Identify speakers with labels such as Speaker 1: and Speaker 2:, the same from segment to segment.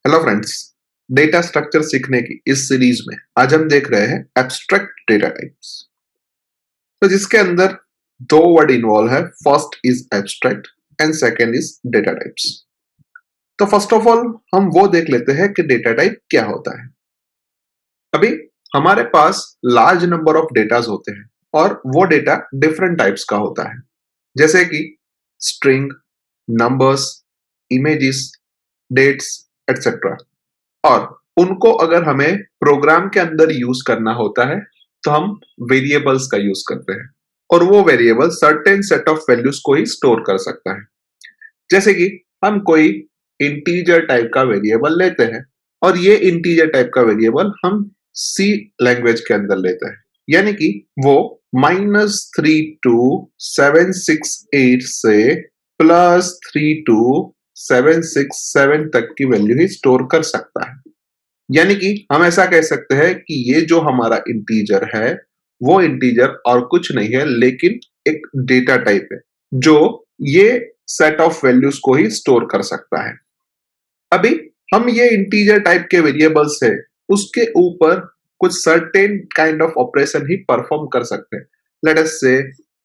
Speaker 1: Hello friends, data structure सीखने की इस सीरीज में आज हम देख रहे हैं एब्स्ट्रैक्ट डेटा टाइप्स। तो जिसके अंदर दो वर्ड इन्वॉल्व है, first is abstract and second is data types. तो फर्स्ट ऑफ ऑल हम वो देख लेते हैं कि डेटा टाइप क्या होता है। अभी हमारे पास लार्ज नंबर ऑफ डेटाज होते हैं और वो डेटा डिफरेंट टाइप्स का होता है, जैसे कि string, numbers, images, dates etcetera. और उनको अगर हमें प्रोग्राम के अंदर यूज करना होता है तो हम वेरिएबल्स का यूज करते हैं और वो variable certain set of values को ही स्टोर कर सकता है। जैसे कि हम कोई इंटीजर टाइप का वेरिएबल लेते हैं और ये इंटीजर टाइप का वेरिएबल हम सी लैंग्वेज के अंदर लेते हैं, यानी कि वो -32768 से +32767 तक की वैल्यू ही स्टोर कर सकता है। यानी कि हम ऐसा कह सकते हैं कि ये जो हमारा इंटीजर है वो इंटीजर और कुछ नहीं है लेकिन एक डेटा टाइप है जो ये सेट ऑफ वैल्यूज को ही स्टोर कर सकता है। अभी हम ये इंटीजर टाइप के वेरिएबल से उसके ऊपर कुछ सर्टेन काइंड ऑफ ऑपरेशन ही परफॉर्म कर सकते हैं। Let us say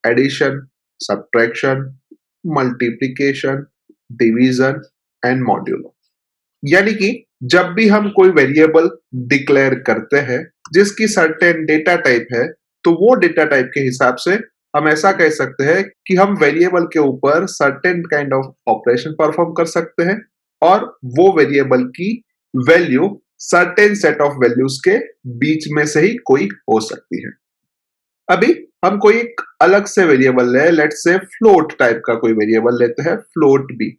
Speaker 1: addition, subtraction, multiplication, division and modulo. यानी कि जब भी हम कोई वेरिएबल डिक्लेयर करते हैं जिसकी सर्टेन डेटा टाइप है, तो वो डेटा टाइप के हिसाब से हम ऐसा कह सकते हैं कि हम वेरिएबल के ऊपर certain kind of operation perform कर सकते हैं और वो वेरिएबल की value certain set of values के बीच में से ही कोई हो सकती है। अभी हम कोई एक अलग से वेरिएबल ले, लेट्स से फ्लोट टाइप का कोई वेरिएबल लेते हैं, फ्लोट बी।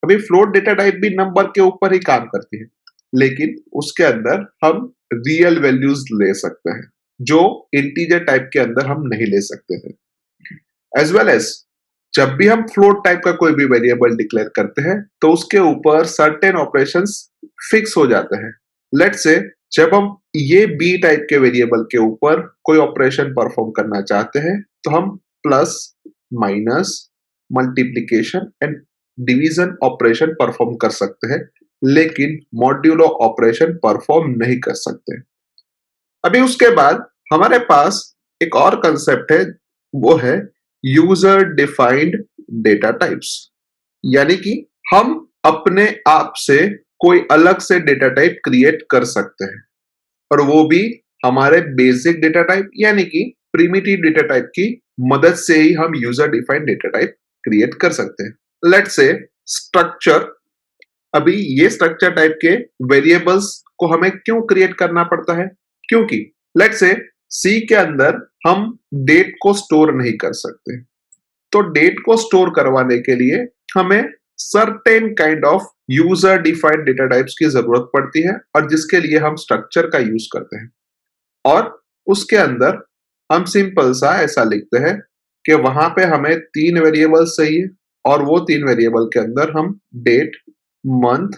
Speaker 1: अभी फ्लोट डेटा टाइप भी नंबर के ऊपर ही काम करती है, लेकिन उसके अंदर हम रियल वैल्यूज ले सकते हैं जो इंटीजर टाइप के अंदर हम नहीं ले सकते थे। एज वेल एज जब भी हम फ्लोट टाइप का कोई भी वेरिएबल डिक्लेयर करते हैं तो उसके ऊपर सर्टेन ऑपरेशंस फिक्स हो जाते हैं। लेट्स से जब हम ये बी टाइप के वेरिएबल के ऊपर कोई ऑपरेशन परफॉर्म करना चाहते हैं तो हम plus, minus, multiplication and division operation perform कर सकते हैं, लेकिन मॉड्यूलो ऑपरेशन परफॉर्म नहीं कर सकते। अभी उसके बाद हमारे पास एक और कंसेप्ट है, वो है यूजर डिफाइंड डेटा टाइप्स। यानी कि हम अपने आप से कोई अलग से डेटा टाइप क्रिएट कर सकते हैं और वो भी हमारे बेसिक डेटा टाइप यानी कि प्रिमिटिव डेटा टाइप की मदद से ही हम user defined data type create कर सकते हैं। Let's say structure. अभी ये स्ट्रक्चर टाइप के वेरिएबल्स को हमें क्यों क्रिएट करना पड़ता है? क्योंकि लेट्स से सी के अंदर हम डेट को स्टोर नहीं कर सकते, तो डेट को स्टोर करवाने के लिए हमें certain kind of user defined data types की जरूरत पड़ती है और जिसके लिए हम स्ट्रक्चर का यूज करते हैं। और उसके अंदर हम सिंपल सा ऐसा लिखते हैं कि वहां पे हमें 3 वेरिएबल चाहिए और वो 3 वेरिएबल के अंदर हम डेट, मंथ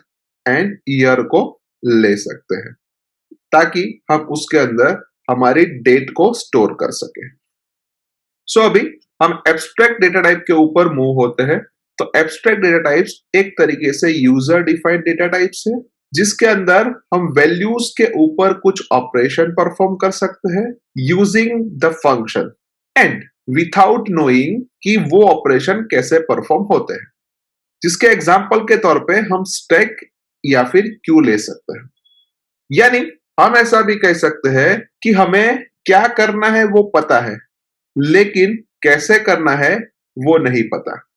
Speaker 1: एंड ईयर को ले सकते हैं ताकि हम उसके अंदर हमारी डेट को स्टोर कर सके। सो अभी हम एब्स्ट्रैक्ट डेटा टाइप के ऊपर मूव होते हैं। तो एब्स्ट्रैक्ट डेटा टाइप्स एक तरीके से यूजर डिफाइंड डेटा टाइप्स है जिसके अंदर हम वैल्यूज के ऊपर कुछ ऑपरेशन परफॉर्म कर सकते हैं using the function and without knowing कि वो ऑपरेशन कैसे परफॉर्म होते हैं। जिसके एग्जाम्पल के तौर पे हम स्टैक या फिर क्यू ले सकते हैं। यानी हम ऐसा भी कह सकते हैं कि हमें क्या करना है वो पता है लेकिन कैसे करना है वो नहीं पता।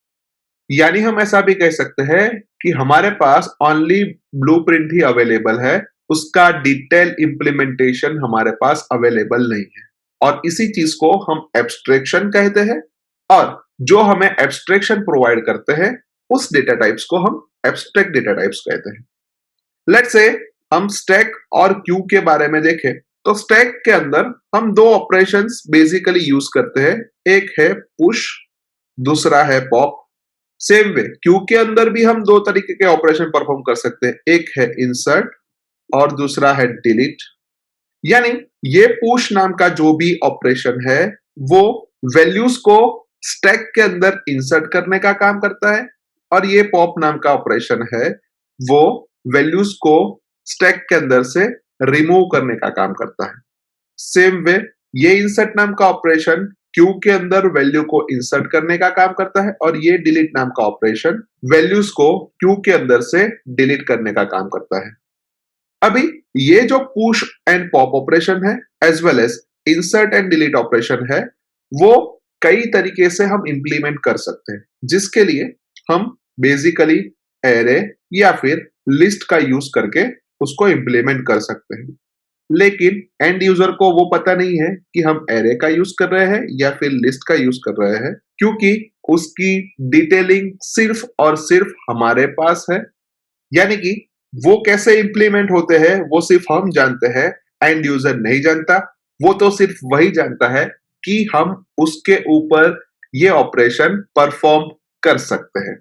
Speaker 1: यानी हम ऐसा भी कह सकते हैं कि हमारे पास ओनली ब्लूप्रिंट ही अवेलेबल है, उसका डिटेल इंप्लीमेंटेशन हमारे पास अवेलेबल नहीं है और इसी चीज को हम एब्स्ट्रैक्शन कहते हैं और जो हमें एब्स्ट्रैक्शन प्रोवाइड करते हैं उस डेटा टाइप्स को हम एब्स्ट्रैक्ट डेटा टाइप्स कहते हैं। लेट्स से हम स्टैक और क्यू के बारे में देखें तो स्टैक के अंदर हम दो ऑपरेशंस बेसिकली यूज करते हैं, एक है पुश, दूसरा है पॉप। सेम वे क्यू के अंदर भी हम दो तरीके के ऑपरेशन परफॉर्म कर सकते हैं, एक है इंसर्ट और दूसरा है डिलीट। यानी ये पुश नाम का जो भी ऑपरेशन है वो वैल्यूज को स्टैक के अंदर इंसर्ट करने का काम करता है और ये पॉप नाम का ऑपरेशन है वो वैल्यूज को स्टैक के अंदर से रिमूव करने का काम करता है। सेम वे ये इंसर्ट नाम का ऑपरेशन क्यू के अंदर वैल्यू को इंसर्ट करने का काम करता है और ये डिलीट नाम का ऑपरेशन वैल्यूज को क्यू के अंदर से डिलीट करने का काम करता है। अभी ये जो पुश एंड पॉप ऑपरेशन है as well as insert and delete operation है, वो कई तरीके से हम इंप्लीमेंट कर सकते हैं, जिसके लिए हम बेसिकली एरे या फिर लिस्ट का यूज करके उसको इंप्लीमेंट कर सकते हैं। लेकिन एंड यूजर को वो पता नहीं है कि हम एरे का यूज कर रहे हैं या फिर लिस्ट का यूज कर रहे हैं, क्योंकि उसकी डिटेलिंग सिर्फ और सिर्फ हमारे पास है। यानी कि वो कैसे इंप्लीमेंट होते हैं वो सिर्फ हम जानते हैं, एंड यूजर नहीं जानता। वो तो सिर्फ वही जानता है कि हम उसके ऊपर ये ऑपरेशन परफॉर्म कर सकते हैं।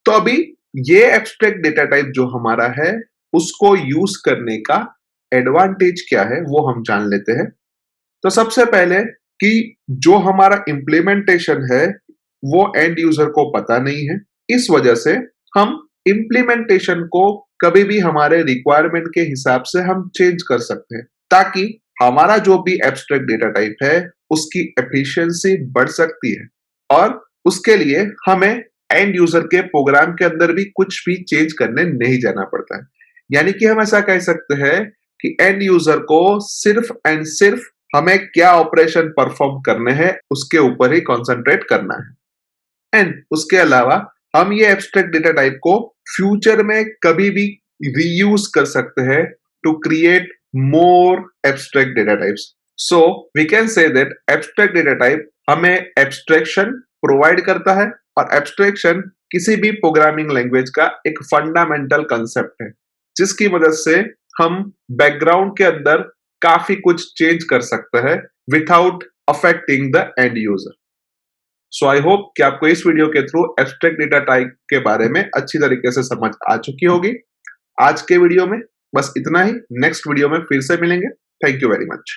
Speaker 1: तो अभी ये एब्स्ट्रैक्ट डेटा टाइप जो हमारा है, उसको यूज करने का एडवांटेज क्या है वो हम जान लेते हैं। तो सबसे पहले कि जो हमारा इंप्लीमेंटेशन है वो एंड यूजर को पता नहीं है, इस वजह से हम इंप्लीमेंटेशन को कभी भी हमारे रिक्वायरमेंट के हिसाब से हम चेंज कर सकते हैं, ताकि हमारा जो भी एब्स्ट्रैक्ट डेटा टाइप है उसकी एफिशिएंसी बढ़ सकती है। और उसके लिए हमें एंड यूजर के प्रोग्राम के अंदर भी कुछ भी चेंज करने नहीं जाना पड़ता है। यानी कि हम ऐसा कह सकते हैं कि एंड यूजर को सिर्फ एंड सिर्फ हमें क्या ऑपरेशन परफॉर्म करने हैं उसके ऊपर ही कंसंट्रेट करना है। एंड उसके अलावा हम ये एब्स्ट्रैक्ट डेटा टाइप को फ्यूचर में कभी भी रीयूज कर सकते हैं to create more abstract data types. So we can say that abstract data type हमें एब्स्ट्रैक्शन प्रोवाइड करता है, और एब्स्ट्रैक्शन किसी भी प्रोग्रामिंग लैंग्वेज का एक फंडामेंटल कंसेप्ट है, जिसकी मदद से हम बैकग्राउंड के अंदर काफी कुछ चेंज कर सकते हैं without affecting the end user. So I hope कि आपको इस वीडियो के थ्रू एब्स्ट्रैक्ट डेटा टाइप के बारे में अच्छी तरीके से समझ आ चुकी होगी। आज के वीडियो में बस इतना ही। नेक्स्ट वीडियो में फिर से मिलेंगे। Thank you very much.